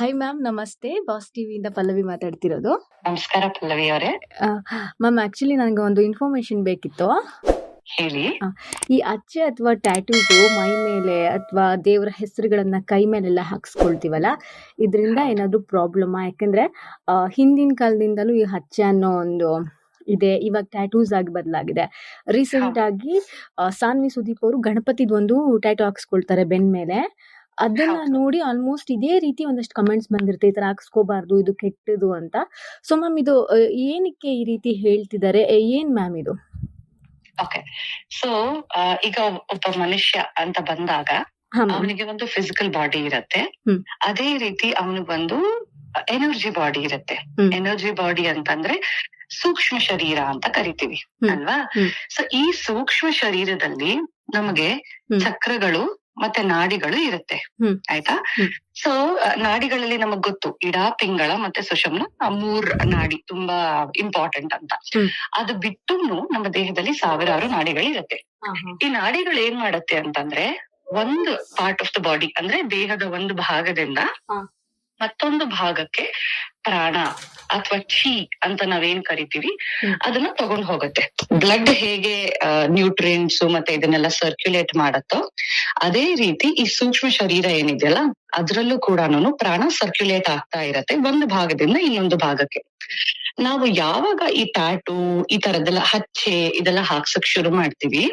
Hi ma'am, ನಮಸ್ತೆ. Boss ಟಿವಿಯಿಂದ Pallavi ಮಾತಾಡ್ತಿರೋದು. ನಮಸ್ಕಾರ ಪಲ್ಲವಿ ಅವರೇ, ಮ್ಯಾಮ್, ಆಕ್ಚುಲಿ ನನಗೆ ಒಂದು ಇನ್ಫಾರ್ಮೇಶನ್ ಬೇಕಿತ್ತು. ಹೇಳಿ. ಈ ಅಚ್ಚೆ ಅಥವಾ ಟ್ಯಾಟೂಸು ಮೈ ಮೇಲೆ ಅಥವಾ ದೇವರ ಹೆಸರುಗಳನ್ನ ಕೈ ಮೇಲೆಲ್ಲ ಹಾಕ್ಸ್ಕೊಳ್ತೀವಲ್ಲ, ಇದರಿಂದ ಏನಾದರೂ ಪ್ರಾಬ್ಲಮಾ? ಯಾಕಂದ್ರೆ ಹಿಂದಿನ ಕಾಲದಿಂದಲೂ ಈ ಅಚ್ಚೆ ಅನ್ನೋ ಒಂದು ಇದೆ, ಇವಾಗ ಟ್ಯಾಟೂಸ್ ಆಗಿ ಬದಲಾಗಿದೆ. ರೀಸೆಂಟ್ ಆಗಿ ಸಾನ್ವಿ ಸುದೀಪ್ ಅವರು ಗಣಪತಿದ್ ಒಂದು ಟ್ಯಾಟೂ ಹಾಕ್ಸ್ಕೊಳ್ತಾರೆ ಬೆನ್ ಮೇಲೆ. ಅದನ್ನ ಹೌದು. ನೋಡಿ ಆಲ್ಮೋಸ್ಟ್ ಇದೇ ರೀತಿ ಒಂದಷ್ಟು ಕಮೆಂಟ್ಸ್ ಬಂದಿರುತ್ತೆ, ಈ ತರ ಹಾಕ್ಸ್ಕೋಬಾರ್ದು, ಇದು ಕೆಟ್ಟದು ಅಂತ. ಸೊ ಮ್ಯಾಮ್, ಇದು ಏನಕ್ಕೆ ಈ ರೀತಿ ಹೇಳ್ತಿದ್ದಾರೆ? ಏನ್ ಮ್ಯಾಮ್ ಇದು? ಓಕೆ, ಸೊ ಈಗ ಒಬ್ಬ ಮನುಷ್ಯ ಅಂತ ಬಂದಾಗ ಹಾ ಮ್ಯಾಮ್. ಅವನಿಗೆ ಒಂದು ಫಿಸಿಕಲ್ ಬಾಡಿ ಇರತ್ತೆ. ಹ್ಮ್. ಅದೇ ರೀತಿ ಅವನಿಗೊಂದು ಎನರ್ಜಿ ಬಾಡಿ ಇರತ್ತೆ. ಹ್ಮ್. ಎನರ್ಜಿ ಬಾಡಿ ಅಂತಂದ್ರೆ ಸೂಕ್ಷ್ಮ ಶರೀರ ಅಂತ ಕರಿತೀವಿ, ಹ್ಮ್. ಅಲ್ವಾ? ಹ್ಮ್. ಸೊ ಈ ಸೂಕ್ಷ್ಮ ಶರೀರದಲ್ಲಿ ನಮಗೆ ಹ್ಮ್. ಚಕ್ರಗಳು ಮತ್ತೆ ನಾಡಿಗಳು ಇರುತ್ತೆ, ಹ್ಮ್. ಆಯ್ತಾ? ಹ್ಮ್. ಸೊ ನಾಡಿಗಳಲ್ಲಿ ನಮಗ್ ಗೊತ್ತು, ಇಡ, ಪಿಂಗಳ ಮತ್ತೆ ಸುಷುಮ್ನ, ಆ 3 ನಾಡಿ ತುಂಬಾ ಇಂಪಾರ್ಟೆಂಟ್ ಅಂತ. ಹ್ಮ್. ಅದು ಬಿಟ್ಟುನು ನಮ್ಮ ದೇಹದಲ್ಲಿ ಸಾವಿರಾರು ನಾಡಿಗಳು ಇರುತ್ತೆ. ಈ ನಾಡಿಗಳು ಏನ್ ಮಾಡತ್ತೆ ಅಂತಂದ್ರೆ, ಒಂದು ಪಾರ್ಟ್ ಆಫ್ ದ ಬಾಡಿ ಅಂದ್ರೆ ದೇಹದ ಒಂದು ಭಾಗದಿಂದ ಹಾ. ಮತ್ತೊಂದು ಭಾಗಕ್ಕೆ ಪ್ರಾಣ ಅಥವಾ ಛೀ ಅಂತ ನಾವೇನ್ ಕರಿತೀವಿ, ಹ್ಮ್. ಅದನ್ನ ತಗೊಂಡ್ ಹೋಗುತ್ತೆ. ಬ್ಲಡ್ ಹೇಗೆ ನ್ಯೂಟ್ರಿಯೆಂಟ್ಸ್ ಮತ್ತೆ ಇದನ್ನೆಲ್ಲ ಸರ್ಕ್ಯುಲೇಟ್ ಮಾಡತ್ತೋ, ಅದೇ ರೀತಿ ಈ ಸೂಕ್ಷ್ಮ ಶರೀರ ಏನಿದೆಯಲ್ಲ, ಅದ್ರಲ್ಲೂ ಕೂಡ ಪ್ರಾಣ ಸರ್ಕ್ಯುಲೇಟ್ ಆಗ್ತಾ ಇರತ್ತೆ ಒಂದು ಭಾಗದಿಂದ ಇನ್ನೊಂದು ಭಾಗಕ್ಕೆ. ನಾವು ಯಾವಾಗ ಈ ಟ್ಯಾಟೂ ಈ ತರದೆಲ್ಲ ಹಚ್ಚೆ ಇದೆಲ್ಲ ಹಾಕ್ಸಕ್ ಶುರು ಮಾಡ್ತೀವಿ,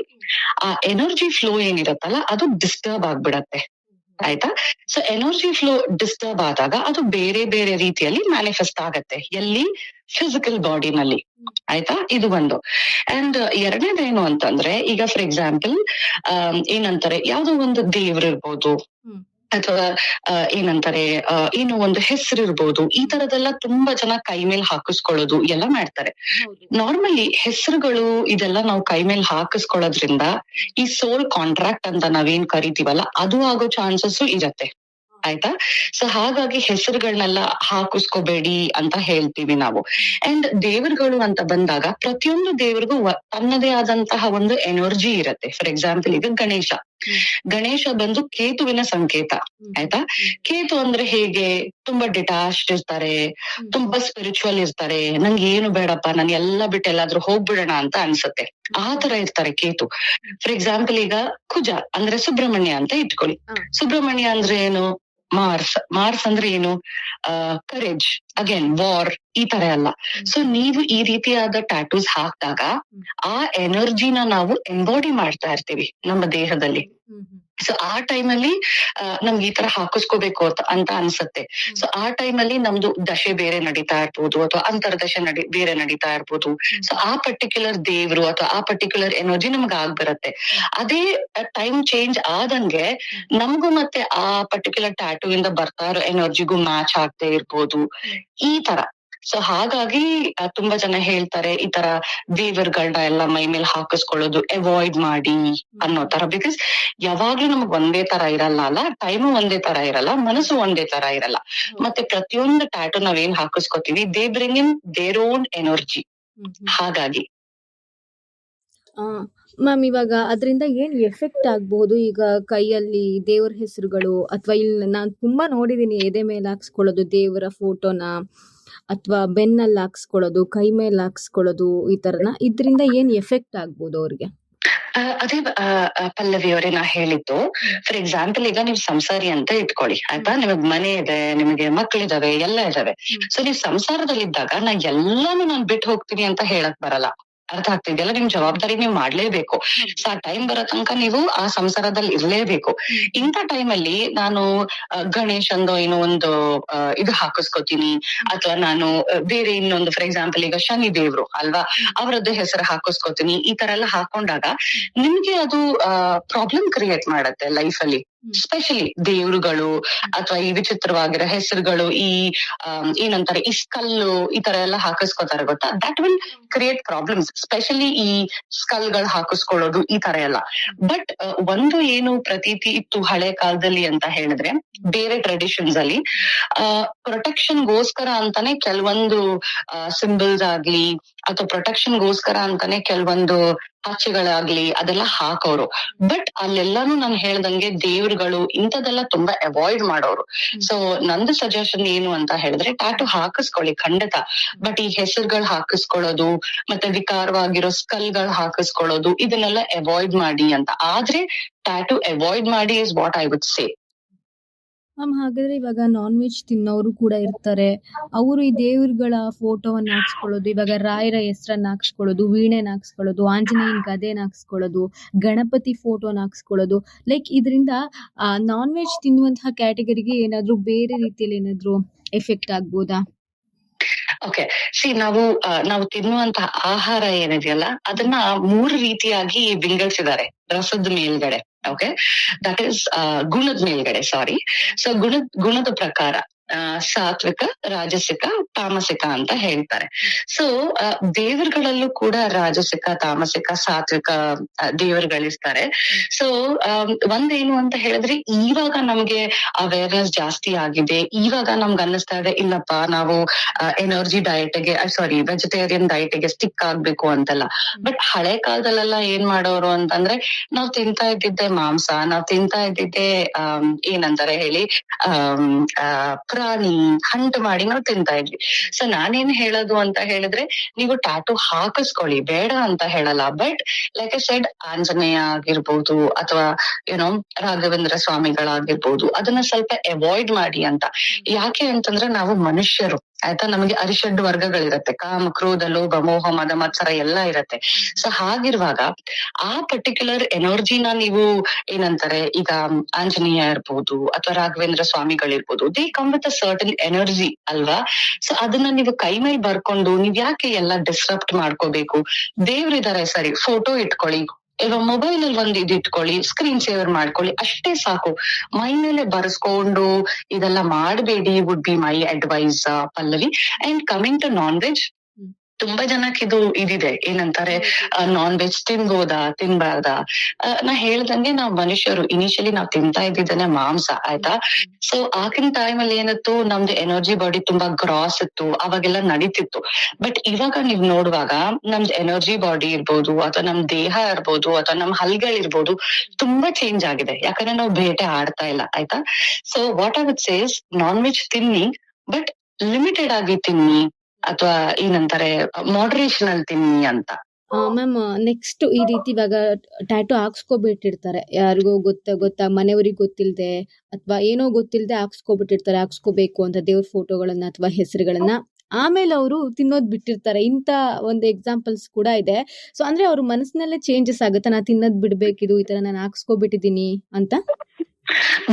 ಆ ಎನರ್ಜಿ ಫ್ಲೋ ಏನಿರತ್ತಲ್ಲ ಅದು ಡಿಸ್ಟರ್ಬ್ ಆಗ್ಬಿಡತ್ತೆ, ಆಯ್ತಾ? ಸೊ ಎನರ್ಜಿ ಫ್ಲೋ ಡಿಸ್ಟರ್ಬ್ ಆದಾಗ ಅದು ಬೇರೆ ಬೇರೆ ರೀತಿಯಲ್ಲಿ ಮ್ಯಾನಿಫೆಸ್ಟ್ ಆಗತ್ತೆ. ಎಲ್ಲಿ? ಫಿಸಿಕಲ್ ಬಾಡಿನಲ್ಲಿ, ಆಯ್ತಾ? ಇದು ಒಂದು. ಅಂಡ್ ಎರಡನೇದೇನು ಅಂತಂದ್ರೆ, ಈಗ ಫಾರ್ ಎಕ್ಸಾಂಪಲ್ ಏನಂತಾರೆ, ಯಾವ್ದೋ ಒಂದು ದೇವ್ರು ಇರ್ಬೋದು, ಹ್ಮ್. ಅಥವಾ ಏನಂತಾರೆ, ಏನೋ ಒಂದು ಹೆಸರು ಇರ್ಬೋದು. ಈ ತರದೆಲ್ಲ ತುಂಬಾ ಜನ ಕೈ ಮೇಲೆ ಹಾಕಿಸ್ಕೊಳ್ಳೋದು ಎಲ್ಲ ಮಾಡ್ತಾರೆ. ನಾರ್ಮಲಿ ಹೆಸರುಗಳು ಇದೆಲ್ಲ ನಾವು ಕೈ ಮೇಲೆ ಹಾಕಿಸ್ಕೊಳ್ಳೋದ್ರಿಂದ ಈ ಸೋಲ್ ಕಾಂಟ್ರಾಕ್ಟ್ ಅಂತ ನಾವೇನ್ ಕರಿತೀವಲ್ಲ, ಅದು ಆಗೋ ಚಾನ್ಸಸ್ ಇರತ್ತೆ, ಆಯ್ತಾ? ಸೊ ಹಾಗಾಗಿ ಹೆಸರುಗಳನ್ನೆಲ್ಲ ಹಾಕಿಸ್ಕೋಬೇಡಿ ಅಂತ ಹೇಳ್ತೀವಿ ನಾವು. ಅಂಡ್ ದೇವರುಗಳು ಅಂತ ಬಂದಾಗ ಪ್ರತಿಯೊಂದು ದೇವರಿಗೂ ತನ್ನದೇ ಆದಂತಹ ಒಂದು ಎನರ್ಜಿ ಇರತ್ತೆ. ಫಾರ್ ಎಕ್ಸಾಂಪಲ್ ಈಗ ಗಣೇಶ ಬಂದು ಕೇತುವಿನ ಸಂಕೇತ, ಆಯ್ತಾ? ಕೇತು ಅಂದ್ರೆ ಹೇಗೆ? ತುಂಬಾ ಡಿಟಾಚ್ಡ್ ಇರ್ತಾರೆ, ತುಂಬಾ ಸ್ಪಿರಿಚುವಲ್ ಇರ್ತಾರೆ. ನಂಗೆ ಏನು ಬೇಡಪ್ಪ, ನಾನು ಎಲ್ಲ ಬಿಟ್ಟು ಎಲ್ಲಾದ್ರೂ ಹೋಗ್ಬಿಡೋಣ ಅಂತ ಅನ್ಸತ್ತೆ, ಆ ತರ ಇರ್ತಾರೆ ಕೇತು. ಫಾರ್ ಎಕ್ಸಾಂಪಲ್ ಈಗ ಕುಜ ಅಂದ್ರೆ ಸುಬ್ರಹ್ಮಣ್ಯ ಅಂತ ಇಟ್ಕೊಳ್ಳಿ. ಸುಬ್ರಹ್ಮಣ್ಯ ಅಂದ್ರೆ ಏನು? ಮಾರ್ಸ್ ಅಂದ್ರೆ ಏನು? ಕರೇಜ್, ಅಗೇನ್ ವಾರ್, ಈ ತರ ಎಲ್ಲ. ಸೊ ನೀವು ಈ ರೀತಿಯಾದ ಟ್ಯಾಟೂಸ್ ಹಾಕಿದಾಗ ಆ ಎನರ್ಜಿನ ನಾವು ಎಂಬಾಡಿ ಮಾಡ್ತಾ ಇರ್ತೀವಿ ನಮ್ಮ ದೇಹದಲ್ಲಿ. ಸೊ ಆ ಟೈಮಲ್ಲಿ ನಮ್ಗೆ ಈ ತರ ಹಾಕಿಸ್ಕೋಬೇಕು ಅಂತ ಅನ್ಸತ್ತೆ. ಸೊ ಆ ಟೈಮಲ್ಲಿ ನಮ್ದು ದಶೆ ಬೇರೆ ನಡೀತಾ ಇರ್ಬೋದು, ಅಥವಾ ಅಂತರ್ದಶೆ ಬೇರೆ ನಡೀತಾ ಇರ್ಬೋದು. ಸೊ ಆ ಪರ್ಟಿಕ್ಯುಲರ್ ದೇವ್ರು ಅಥವಾ ಆ ಪರ್ಟಿಕ್ಯುಲರ್ ಎನರ್ಜಿ ನಮ್ಗೆ ಆಗ್ಬರತ್ತೆ. ಅದೇ ಟೈಮ್ ಚೇಂಜ್ ಆದಂಗೆ ನಮಗೂ ಮತ್ತೆ ಆ ಪರ್ಟಿಕ್ಯುಲರ್ ಟ್ಯಾಟೂ ಇಂದ ಬರ್ತಾ ಇರೋ ಎನರ್ಜಿಗೂ ಮ್ಯಾಚ್ ಆಗ್ತಾ ಇರ್ಬೋದು, ಈ ತರ. ಸೊ ಹಾಗಾಗಿ ತುಂಬಾ ಜನ ಹೇಳ್ತಾರೆ, ಈ ತರ ದೇವರುಗಳನ್ನ ಎಲ್ಲ ಮೈ ಮೇಲೆ ಹಾಕಿಸ್ಕೊಳ್ಳೋದು ಅವಾಯ್ಡ್ ಮಾಡಿ ಅನ್ನೋ ತರ. ಬಿಕಾಸ್ ಯಾವಾಗ್ಲೂ ನಮಗ್ ಒಂದೇ ತರ ಇರಲ್ಲ ಅಲ್ಲ, ಟೈಮು ಒಂದೇ ತರ ಇರಲ್ಲ, ಮನಸ್ಸು ಒಂದೇ ತರ ಇರಲ್ಲ. ಮತ್ತೆ ಪ್ರತಿಯೊಂದು ಟ್ಯಾಟೂ ನಾವೇನ್ ಹಾಕಿಸ್ಕೋತೀವಿ, they bring in their own energy. ಹಾಗಾಗಿ ಮ್ಯಾಮ್, ಇವಾಗ ಅದರಿಂದ ಏನ್ ಎಫೆಕ್ಟ್ ಆಗ್ಬಹುದು? ಈಗ ಕೈಯಲ್ಲಿ ದೇವರ ಹೆಸರುಗಳು, ಅಥವಾ ಇಲ್ಲಿ ನಾನ್ ತುಂಬಾ ನೋಡಿದೀನಿ, ಎದೆ ಮೇಲೆ ಹಾಕ್ಸ್ಕೊಳ್ಳೋದು ದೇವರ ಫೋಟೋನ, ಅಥವಾ ಬೆನ್ನಲ್ಲಿ ಹಾಕ್ಸ್ಕೊಳ್ಳೋದು, ಕೈ ಮೇಲೆ ಹಾಕ್ಸ್ಕೊಳ್ಳೋದು, ಈ ತರನ. ಇದರಿಂದ ಏನ್ ಎಫೆಕ್ಟ್ ಆಗ್ಬೋದು ಅವ್ರಿಗೆ? ಅದೇ ಪಲ್ಲವಿ ಅವರೇ ನಾ ಹೇಳಿದ್ದು. ಫಾರ್ ಎಕ್ಸಾಂಪಲ್ ಈಗ ನೀವು ಸಂಸಾರಿ ಅಂತ ಇಟ್ಕೊಳ್ಳಿ, ಆಯ್ತಾ? ನಿಮಗ್ ಮನೆ ಇದೆ, ನಿಮಗೆ ಮಕ್ಳಿದಾವೆ, ಎಲ್ಲ ಇದಾವೆ. ಸೊ ನೀವು ಸಂಸಾರದಲ್ಲಿದ್ದಾಗ ಎಲ್ಲಾನು ನಾನ್ ಬಿಟ್ಟು ಹೋಗ್ತೀನಿ ಅಂತ ಹೇಳಕ್ ಬರಲ್ಲ, ಅರ್ಥ ಆಗ್ತಿದೆಯಲ್ಲ? ನಿಮ್ ಜವಾಬ್ದಾರಿ ನೀವು ಮಾಡ್ಲೇಬೇಕು. ಸೊ ಆ ಟೈಮ್ ಬರೋ ತನಕ ನೀವು ಆ ಸಂಸಾರದಲ್ಲಿ ಇರ್ಲೇಬೇಕು. ಇಂಥ ಟೈಮಲ್ಲಿ ನಾನು ಗಣೇಶಂದು ಏನೋ ಒಂದು ಇದು ಹಾಕಿಸ್ಕೋತೀನಿ, ಅಥವಾ ನಾನು ಬೇರೆ ಇನ್ನೊಂದು, ಫಾರ್ ಎಕ್ಸಾಂಪಲ್ ಈಗ ಶನಿ ದೇವ್ರು ಅಲ್ವಾ, ಅವರದ್ದು ಹೆಸರು ಹಾಕಿಸ್ಕೋತೀನಿ. ಈ ತರ ಎಲ್ಲ ಹಾಕೊಂಡಾಗ ನಿಮ್ಗೆ ಅದು ಪ್ರಾಬ್ಲಮ್ ಕ್ರಿಯೇಟ್ ಮಾಡತ್ತೆ ಲೈಫ್ ಅಲ್ಲಿ. ಸ್ಪೆಷಲಿ ದೇವ್ರುಗಳು ಅಥವಾ ಈ ವಿಚಿತ್ರವಾಗಿರೋ ಹೆಸರುಗಳು, ಈ ಏನಂತಾರೆ, ಈ ಸ್ಕಲ್ಲು, ಈ ತರ ಎಲ್ಲ ಹಾಕಿಸ್ಕೋತಾರೆ, ಗೊತ್ತಾ? That will create problems, specially ಈ ಸ್ಕಲ್ಗಳು ಹಾಕಿಸ್ಕೊಳ್ಳೋದು, ಈ ತರ ಎಲ್ಲ. ಬಟ್ ಒಂದು ಏನು ಪ್ರತೀತಿ ಇತ್ತು ಹಳೆ ಕಾಲದಲ್ಲಿ ಅಂತ ಹೇಳಿದ್ರೆ, ಬೇರೆ ಟ್ರೆಡಿಷನ್ಸ್ ಅಲ್ಲಿ ಪ್ರೊಟೆಕ್ಷನ್ ಗೋಸ್ಕರ ಅಂತಾನೆ ಕೆಲವೊಂದು ಸಿಂಬಲ್ಸ್ ಆಗ್ಲಿ, ಅಥವಾ ಪ್ರೊಟೆಕ್ಷನ್ ಗೋಸ್ಕರ ಅಂತಾನೆ ಕೆಲವೊಂದು ಪಾಚಿಗಳಾಗ್ಲಿ ಅದೆಲ್ಲ ಹಾಕೋರು. ಬಟ್ ಅಲ್ಲೆಲ್ಲಾನು ನಾನು ಹೇಳ್ದಂಗೆ ದೇವ್ರುಗಳು ಇಂಥದೆಲ್ಲ ತುಂಬಾ ಅವಾಯ್ಡ್ ಮಾಡೋರು. ಸೊ ನಂದು ಸಜೆಷನ್ ಏನು ಅಂತ ಹೇಳಿದ್ರೆ ಟ್ಯಾಟೂ ಹಾಕಿಸ್ಕೊಳ್ಳಿ ಖಂಡಿತ, ಬಟ್ ಈ ಹೆಸರುಗಳು ಹಾಕಿಸ್ಕೊಳ್ಳೋದು ಮತ್ತೆ ವಿಕಾರವಾಗಿರೋ ಸ್ಕಲ್ಗಳು ಹಾಕಿಸ್ಕೊಳ್ಳೋದು ಇದನ್ನೆಲ್ಲ ಅವಾಯ್ಡ್ ಮಾಡಿ ಅಂತ. ಆದ್ರೆ ಟ್ಯಾಟೂ ಅವಾಯ್ಡ್ ಮಾಡಿ is what I would say. Ma'am ಹಾಗಾದ್ರೆ ಇವಾಗ ನಾನ್ ವೆಜ್ ತಿನ್ನೋರು ಕೂಡ ಇರ್ತಾರೆ, ಅವರು ಈ ದೇವ್ರುಗಳ ಫೋಟೋವನ್ನ ಹಾಕ್ಸ್ಕೊಳ್ಳೋದು, ಇವಾಗ ರಾಯರ ಹೆಸರನ್ನ ಹಾಕ್ಸ್ಕೊಳ್ಳೋದು, ವೀಣೆನ ಹಾಕ್ಸ್ಕೊಳ್ಳೋದು, ಆಂಜನೇಯನ್ ಗದೆನ ಹಾಕ್ಸ್ಕೊಳ್ಳೋದು, ಗಣಪತಿ ಫೋಟೋನ ಹಾಕ್ಸ್ಕೊಳ್ಳೋದು, ಲೈಕ್ ಇದರಿಂದ ನಾನ್ ವೆಜ್ ತಿನ್ನುವಂತಹ ಕ್ಯಾಟಗರಿಗೆ ಏನಾದ್ರೂ ಬೇರೆ ರೀತಿಯಲ್ಲಿ ಏನಾದ್ರೂ ಎಫೆಕ್ಟ್ ಆಗ್ಬೋದಾ? ಓಕೆ, ನಾವು ತಿನ್ನುವಂತಹ ಆಹಾರ ಏನಿದೆಯಲ್ಲ ಅದನ್ನ 3 ರೀತಿಯಾಗಿ ವಿಂಗಡಿಸಿದ್ದಾರೆ ರಸದ ಮೇಲ್ಗಡೆ. ಓಕೆ, ದಟ್ ಈಸ್ ಗುಣದ ಮೇಲ್ಗಡೆ, ಸಾರಿ. ಸೊ ಗುಣದ ಪ್ರಕಾರ ಸಾತ್ವಿಕ, ರಾಜಸಿಕ, ತಾಮಸಿಕ ಅಂತ ಹೇಳ್ತಾರೆ. ಸೊ ದೇವರುಗಳಲ್ಲೂ ಕೂಡ ರಾಜಸಿಕ, ತಾಮಸಿಕ, ಸಾತ್ವಿಕ ದೇವರುಗಳಿರ್ತಾರೆ. ಸೊ ಒಂದೇನು ಅಂತ ಹೇಳಿದ್ರೆ ಇವಾಗ ನಮ್ಗೆ ಅವೇರ್ನೆಸ್ ಜಾಸ್ತಿ ಆಗಿದೆ. ಇವಾಗ ನಮ್ಗೆ ಅನ್ನಿಸ್ತಾ ಇದೆ ಇಲ್ಲಪ್ಪ ನಾವು ಎನರ್ಜಿ ಡಯಟ್ಗೆ ವೆಜಿಟೇರಿಯನ್ ಡಯಟ್ಗೆ ಸ್ಟಿಕ್ ಆಗ್ಬೇಕು ಅಂತೆಲ್ಲ. ಬಟ್ ಹಳೆ ಕಾಲದಲ್ಲೆಲ್ಲ ಏನ್ ಮಾಡೋರು ಅಂತಂದ್ರೆ ನಾವ್ ತಿಂತಾ ಇದ್ದಿದ್ದೆ ಮಾಂಸ, ನಾವ್ ತಿಂತಾ ಇದ್ದಿದ್ದೆ ಏನಂತಾರೆ ಹೇಳಿ ಪ್ರಾಣಿ ಹಂಟ್ ಮಾಡಿ ನಾವು ತಿಂತಾ ಇದ್ವಿ. ಸೊ ನಾನೇನ್ ಹೇಳೋದು ಅಂತ ಹೇಳಿದ್ರೆ ನೀವು ಟ್ಯಾಟೂ ಹಾಕಿಸ್ಕೊಳ್ಳಿ, ಬೇಡ ಅಂತ ಹೇಳಲ್ಲ. But like I said Anjaneya ಆಗಿರ್ಬೋದು ಅಥವಾ ಏನೋ ರಾಘವೇಂದ್ರ ಸ್ವಾಮಿಗಳಾಗಿರ್ಬೋದು ಅದನ್ನ ಸ್ವಲ್ಪ ಅವಾಯ್ಡ್ ಮಾಡಿ ಅಂತ. ಯಾಕೆ ಅಂತಂದ್ರೆ ನಾವು ಮನುಷ್ಯರು, ಆಯ್ತಾ, ನಮಗೆ ಅರಿಷಡ್ ವರ್ಗಗಳಿರತ್ತೆ, ಕಾಮ, ಕ್ರೋಧ, ಲೋಭ, ಮೋಹ, ಮದ, ಮತ್ಸರ ಎಲ್ಲ ಇರತ್ತೆ. ಸೊ ಹಾಗಿರುವಾಗ ಆ ಪರ್ಟಿಕ್ಯುಲರ್ ಎನರ್ಜಿನ ನೀವು ಏನಂತಾರೆ ಈಗ ಆಂಜನೇಯ ಇರ್ಬೋದು ಅಥವಾ ರಾಘವೇಂದ್ರ ಸ್ವಾಮಿಗಳಿರ್ಬೋದು, they come with a certain energy ಅಲ್ವಾ. ಸೊ ಅದನ್ನ ನೀವು ಕೈ ಮೇಲೆ ಬರ್ಕೊಂಡು ನೀವ್ ಯಾಕೆ ಎಲ್ಲ ಡಿಸ್ರಪ್ಟ್ ಮಾಡ್ಕೋಬೇಕು? ದೇವ್ರಿದಾರೆ ಸರಿ, ಫೋಟೋ ಇಟ್ಕೊಳ್ಳಿ, ಇವಾಗ ಮೊಬೈಲ್ ಅಲ್ಲಿ ಒಂದ್ ಇಟ್ಕೊಳ್ಳಿ, ಸ್ಕ್ರೀನ್ ಸೇವರ್ ಮಾಡ್ಕೊಳ್ಳಿ, ಅಷ್ಟೇ ಸಾಕು. ಮೈ ಮೇಲೆ ಬರ್ಸ್ಕೊಂಡು ಇದೆಲ್ಲ ಮಾಡಬೇಡಿ would be my advice, Pallavi. And coming to non veg, ತುಂಬಾ ಜನಕ್ಕೆ ಇದಿದೆ, ಏನಂತಾರೆ ನಾನ್ ವೆಜ್ ತಿನ್ಬೋದಾ ತಿನ್ಬಾರ್ದಾ? ನಾ ಹೇಳ್ದಂಗೆ ನಾವ್ ಮನುಷ್ಯರು ಇನಿಷಿಯಲಿ ನಾವ್ ತಿಂತಾ ಇದ್ದಿದ್ದೇನೆ ಮಾಂಸ, ಆಯ್ತಾ. ಸೊ ಆಗಿನ ಟೈಮ್ ಅಲ್ಲಿ ಏನಿತ್ತು, ನಮ್ದು ಎನರ್ಜಿ ಬಾಡಿ ತುಂಬಾ ಗ್ರಾಸ್ ಇತ್ತು, ಅವಾಗೆಲ್ಲ ನಡೀತಿತ್ತು. ಬಟ್ ಇವಾಗ ನೀವ್ ನೋಡುವಾಗ ನಮ್ದು ಎನರ್ಜಿ ಬಾಡಿ ಇರ್ಬೋದು ಅಥವಾ ನಮ್ ದೇಹ ಇರ್ಬೋದು ಅಥವಾ ನಮ್ ಹಲ್ಗಳಿರ್ಬೋದು ತುಂಬಾ ಚೇಂಜ್ ಆಗಿದೆ, ಯಾಕಂದ್ರೆ ನಾವು ಬೇಟೆ ಆಡ್ತಾ ಇಲ್ಲ, ಆಯ್ತಾ. So what I wood says, non veg ತಿನ್ನಿ, ಬಟ್ ಲಿಮಿಟೆಡ್ ಆಗಿ ತಿನ್ನಿ, ಅಥವಾ ಏನಂತಾರೆ ಮಾಡ್ರೇಷನ್ ಅಲ್ಲಿ ತಿನ್ನಿ ಅಂತ. ಮ್ಯಾಮ್ ನೆಕ್ಸ್ಟ್ ಈ ರೀತಿ ಇವಾಗ ಟ್ಯಾಟೂ ಹಾಕ್ಸ್ಕೊಬಿಟ್ಟಿರ್ತಾರೆ, ಯಾರಿಗೋ ಗೊತ್ತಾ ಮನೆಯವ್ರಿಗೆ ಗೊತ್ತಿಲ್ದೆ ಅಥವಾ ಏನೋ ಗೊತ್ತಿಲ್ದೆ ಹಾಕ್ಸ್ಕೊಬಿಟ್ಟಿರ್ತಾರೆ, ಹಾಕ್ಸ್ಕೋಬೇಕು ಅಂತ ದೇವ್ರ ಫೋಟೋಗಳನ್ನ ಅಥವಾ ಹೆಸರುಗಳನ್ನ. ಆಮೇಲೆ ಅವರು ತಿನ್ನೋದ್ ಬಿಟ್ಟಿರ್ತಾರೆ. ಇಂತ ಒಂದು ಎಕ್ಸಾಂಪಲ್ಸ್ ಕೂಡ ಇದೆ. ಸೊ ಅಂದ್ರೆ ಅವ್ರ ಮನಸ್ಸಿನಲ್ಲೇ ಚೇಂಜಸ್ ಆಗುತ್ತೆ, ನಾ ತಿನ್ನೋದ್ ಬಿಡ್ಬೇಕಿದು, ಈ ತರ ನಾನು ಹಾಕ್ಸ್ಕೊಬಿಟ್ಟಿದೀನಿ ಅಂತ.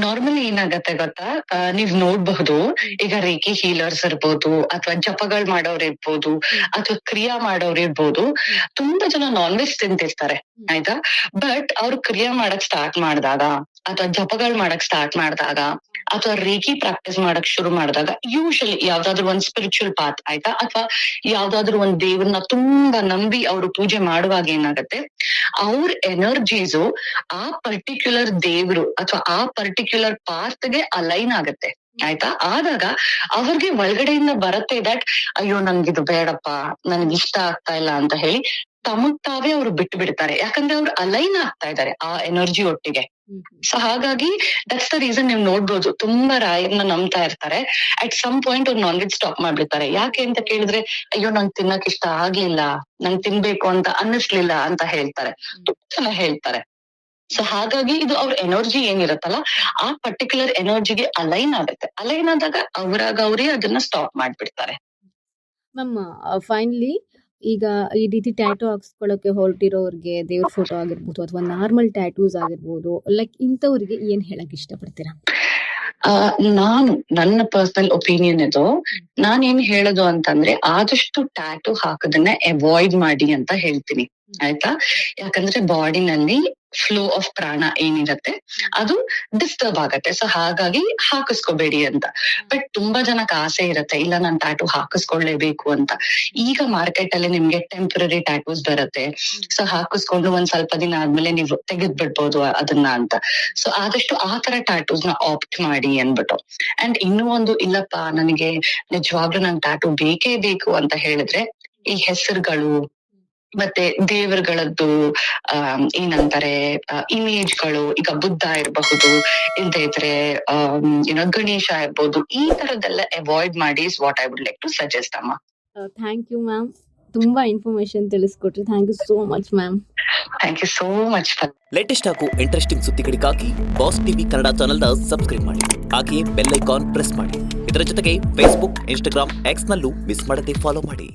ನಾರ್ಮಲಿ ಏನಾಗತ್ತೆ ಗೊತ್ತಾ, ನೀವ್ ನೋಡ್ಬಹುದು ಈಗ ರೇಖಿ ಹೀಲರ್ಸ್ ಇರ್ಬೋದು ಅಥವಾ ಜಪಗಳು ಮಾಡೋರ್ ಇರ್ಬೋದು ಅಥವಾ ಕ್ರಿಯಾ ಮಾಡೋರ್ ಇರ್ಬೋದು, ತುಂಬಾ ಜನ ನಾನ್ ವೆಜ್ ತಿಂತಿರ್ತಾರೆ, ಆಯ್ತಾ. ಬಟ್ ಅವ್ರು ಕ್ರಿಯಾ ಮಾಡಕ್ ಸ್ಟಾರ್ಟ್ ಮಾಡಿದಾಗ ಅಥವಾ ಜಪಗಳು ಮಾಡಕ್ ಸ್ಟಾರ್ಟ್ ಮಾಡಿದಾಗ ಅಥವಾ ರೇಖಿ ಪ್ರಾಕ್ಟೀಸ್ ಮಾಡಕ್ ಶುರು ಮಾಡಿದಾಗ, ಯೂಶಲಿ ಯಾವ್ದಾದ್ರು ಒಂದ್ ಸ್ಪಿರಿಚುವಲ್ ಪಾತ್, ಆಯ್ತಾ, ಅಥವಾ ಯಾವ್ದಾದ್ರು ಒಂದ್ ದೇವ್ರನ್ನ ತುಂಬಾ ನಂಬಿ ಅವ್ರು ಪೂಜೆ ಮಾಡುವಾಗ ಏನಾಗತ್ತೆ, ಅವ್ರ ಎನರ್ಜೀಸು ಆ ಪರ್ಟಿಕ್ಯುಲರ್ ದೇವ್ರು ಅಥವಾ ಆ ಪರ್ಟಿಕ್ಯುಲರ್ ಪಾತ್ಗೆ ಅಲೈನ್ ಆಗತ್ತೆ, ಆಯ್ತಾ. ಆದಾಗ ಅವ್ರಿಗೆ ಒಳಗಡೆಯಿಂದ ಬರುತ್ತೆ ದಟ್ ಅಯ್ಯೋ ನನ್ಗಿದು ಬೇಡಪ್ಪ, ನನ್ಗೆ ಇಷ್ಟ ಆಗ್ತಾ ಇಲ್ಲ ಅಂತ ಹೇಳಿ ತಮಗ್ ತಾವೇ ಅವ್ರು ಬಿಟ್ಟು ಬಿಡ್ತಾರೆ, ಯಾಕಂದ್ರೆ ಅವ್ರು ಅಲೈನ್ ಆಗ್ತಾ ಇದಾರೆ ಆ ಎನರ್ಜಿ ಒಟ್ಟಿಗೆ. ಸೊ ಹಾಗಾಗಿ ದಟ್ಸ್ ದ ರೀಸನ್ ನೀವು ನೋಡ್ಬೋದು ತುಂಬಾ ರಾಯರ್ನ ನಂಬ್ತಾ ಇರ್ತಾರೆ, ಅಟ್ ಸಮ್ ಪಾಯಿಂಟ್ ಅವ್ರು ನಾನ್ ವೆಜ್ ಸ್ಟಾಪ್ ಮಾಡ್ಬಿಡ್ತಾರೆ. ಯಾಕೆ ಅಂತ ಕೇಳಿದ್ರೆ ಅಯ್ಯೋ ನಂಗ್ ತಿನ್ನಕ್ ಇಷ್ಟ ಆಗ್ಲಿಲ್ಲ, ನಂಗ್ ತಿನ್ಬೇಕು ಅಂತ ಅನ್ನಿಸ್ಲಿಲ್ಲ ಅಂತ ಹೇಳ್ತಾರೆ, ತುಂಬಾ ಜನ ಹೇಳ್ತಾರೆ. ಸೊ ಹಾಗಾಗಿ ಇದು ಅವ್ರ ಎನರ್ಜಿ ಏನಿರತ್ತಲ್ಲ ಆ ಪರ್ಟಿಕ್ಯುಲರ್ ಎನರ್ಜಿಗೆ ಅಲೈನ್ ಆಗುತ್ತೆ. ಅಲೈನ್ ಆದಾಗ ಅವ್ರೇ ಅದನ್ನ ಸ್ಟಾಪ್ ಮಾಡ್ಬಿಡ್ತಾರೆ. ಮ್ಯಾಮ್ ಫೈನಲಿ ಈಗ ಈ ರೀತಿ ಟ್ಯಾಟೂ ಹಾಕ್ಸ್ಕೊಳ್ಳೋಕೆ ಹೊರಟಿರೋರ್ಗೆ, ದೇವ್ರ ಫೋಟೋ ಆಗಿರ್ಬೋದು ಅಥವಾ ನಾರ್ಮಲ್ ಟ್ಯಾಟೂಸ್ ಆಗಿರ್ಬೋದು, ಲೈಕ್ ಇಂಥವ್ರಿಗೆ ಏನ್ ಹೇಳಕ್ ಇಷ್ಟಪಡ್ತೀರಾ? ನನ್ನ ಪರ್ಸನಲ್ ಒಪಿನಿಯನ್ ಇದು, ನಾನೇನ್ ಹೇಳೋದು ಅಂತಂದ್ರೆ ಆದಷ್ಟು ಟ್ಯಾಟೂ ಹಾಕೋದನ್ನ ಅವಾಯ್ಡ್ ಮಾಡಿ ಅಂತ ಹೇಳ್ತೀನಿ, ಆಯ್ತಾ. ಯಾಕಂದ್ರೆ ಬಾಡಿನಲ್ಲಿ ಫ್ಲೋ ಆಫ್ ಪ್ರಾಣ ಏನಿರತ್ತೆ ಅದು ಡಿಸ್ಟರ್ಬ್ ಆಗತ್ತೆ. ಸೊ ಹಾಗಾಗಿ ಹಾಕಿಸ್ಕೋಬೇಡಿ ಅಂತ. ಬಟ್ ತುಂಬಾ ಜನಕ್ಕೆ ಆಸೆ ಇರತ್ತೆ, ಇಲ್ಲ ನಾನ್ ಟ್ಯಾಟೂ ಹಾಕಿಸ್ಕೊಳ್ಳೇಬೇಕು ಅಂತ. ಈಗ ಮಾರ್ಕೆಟ್ ಅಲ್ಲಿ ನಿಮ್ಗೆ ಟೆಂಪರರಿ ಟ್ಯಾಟೂಸ್ ಬರುತ್ತೆ. ಸೊ ಹಾಕಿಸ್ಕೊಂಡು ಒಂದ್ ಸ್ವಲ್ಪ ದಿನ ಆದ್ಮೇಲೆ ನೀವು ತೆಗೆದ್ ಬಿಡ್ಬೋದು ಅದನ್ನ ಅಂತ. ಸೊ ಆದಷ್ಟು ಆ ತರ ಟ್ಯಾಟೂಸ್ ನ ಆಪ್ಟ್ ಮಾಡಿ ಅನ್ಬಿಟ್ಟು. ಅಂಡ್ ಇನ್ನೂ ಒಂದು, ಇಲ್ಲಪ್ಪ ನನಗೆ ನಿಜವಾಗ್ಲೂ ನನ್ ಟ್ಯಾಟೂ ಬೇಕೇ ಬೇಕು ಅಂತ ಹೇಳಿದ್ರೆ ಈ ಹೆಸರುಗಳು ಮತ್ತೆ ದೇವರುಗಳದ್ದು ಏನಂತಾರೆ ಇಮೇಜ್ಗಳು, ಈಗ ಬುದ್ಧ ಇರಬಹುದು, ಇಲ್ದೇ ಇದ್ರೆ ಗಣೇಶ ಇರ್ಬೋದು, ಈ ತರದೆಲ್ಲ ಅವಾಯ್ಡ್ ಮಾಡಿ is what I would like to suggest ಅಮ್ಮ. ಥ್ಯಾಂಕ್ ಯು ಮ್ಯಾಮ್, ತುಂಬಾ ಇನ್ಫಾರ್ಮೇಶನ್ ತಿಳಿಸ್ಕೊಟ್ರಿ. Thank you so much ma'am. Thank you so much. Latest ಹಾಗೂ ಇಂಟ್ರೆಸ್ಟಿಂಗ್ ಸುದ್ದಿಗಳಿಗಾಗಿ ಬಾಸ್ ಟಿವಿ ಕನ್ನಡ ಚಾನೆಲ್ನ ಸಬ್ಸ್ಕ್ರೈಬ್ ಮಾಡಿ, ಹಾಗೆಯೇ ಬೆಲ್ ಐಕಾನ್ ಪ್ರೆಸ್ ಮಾಡಿ. ಇದರ ಜೊತೆಗೆ ಫೇಸ್ಬುಕ್, ಇನ್ಸ್ಟಾಗ್ರಾಮ್, ಎಕ್ಸ್ ನಲ್ಲೂ ಮಿಸ್ ಮಾಡದೆ ಫಾಲೋ ಮಾಡಿ.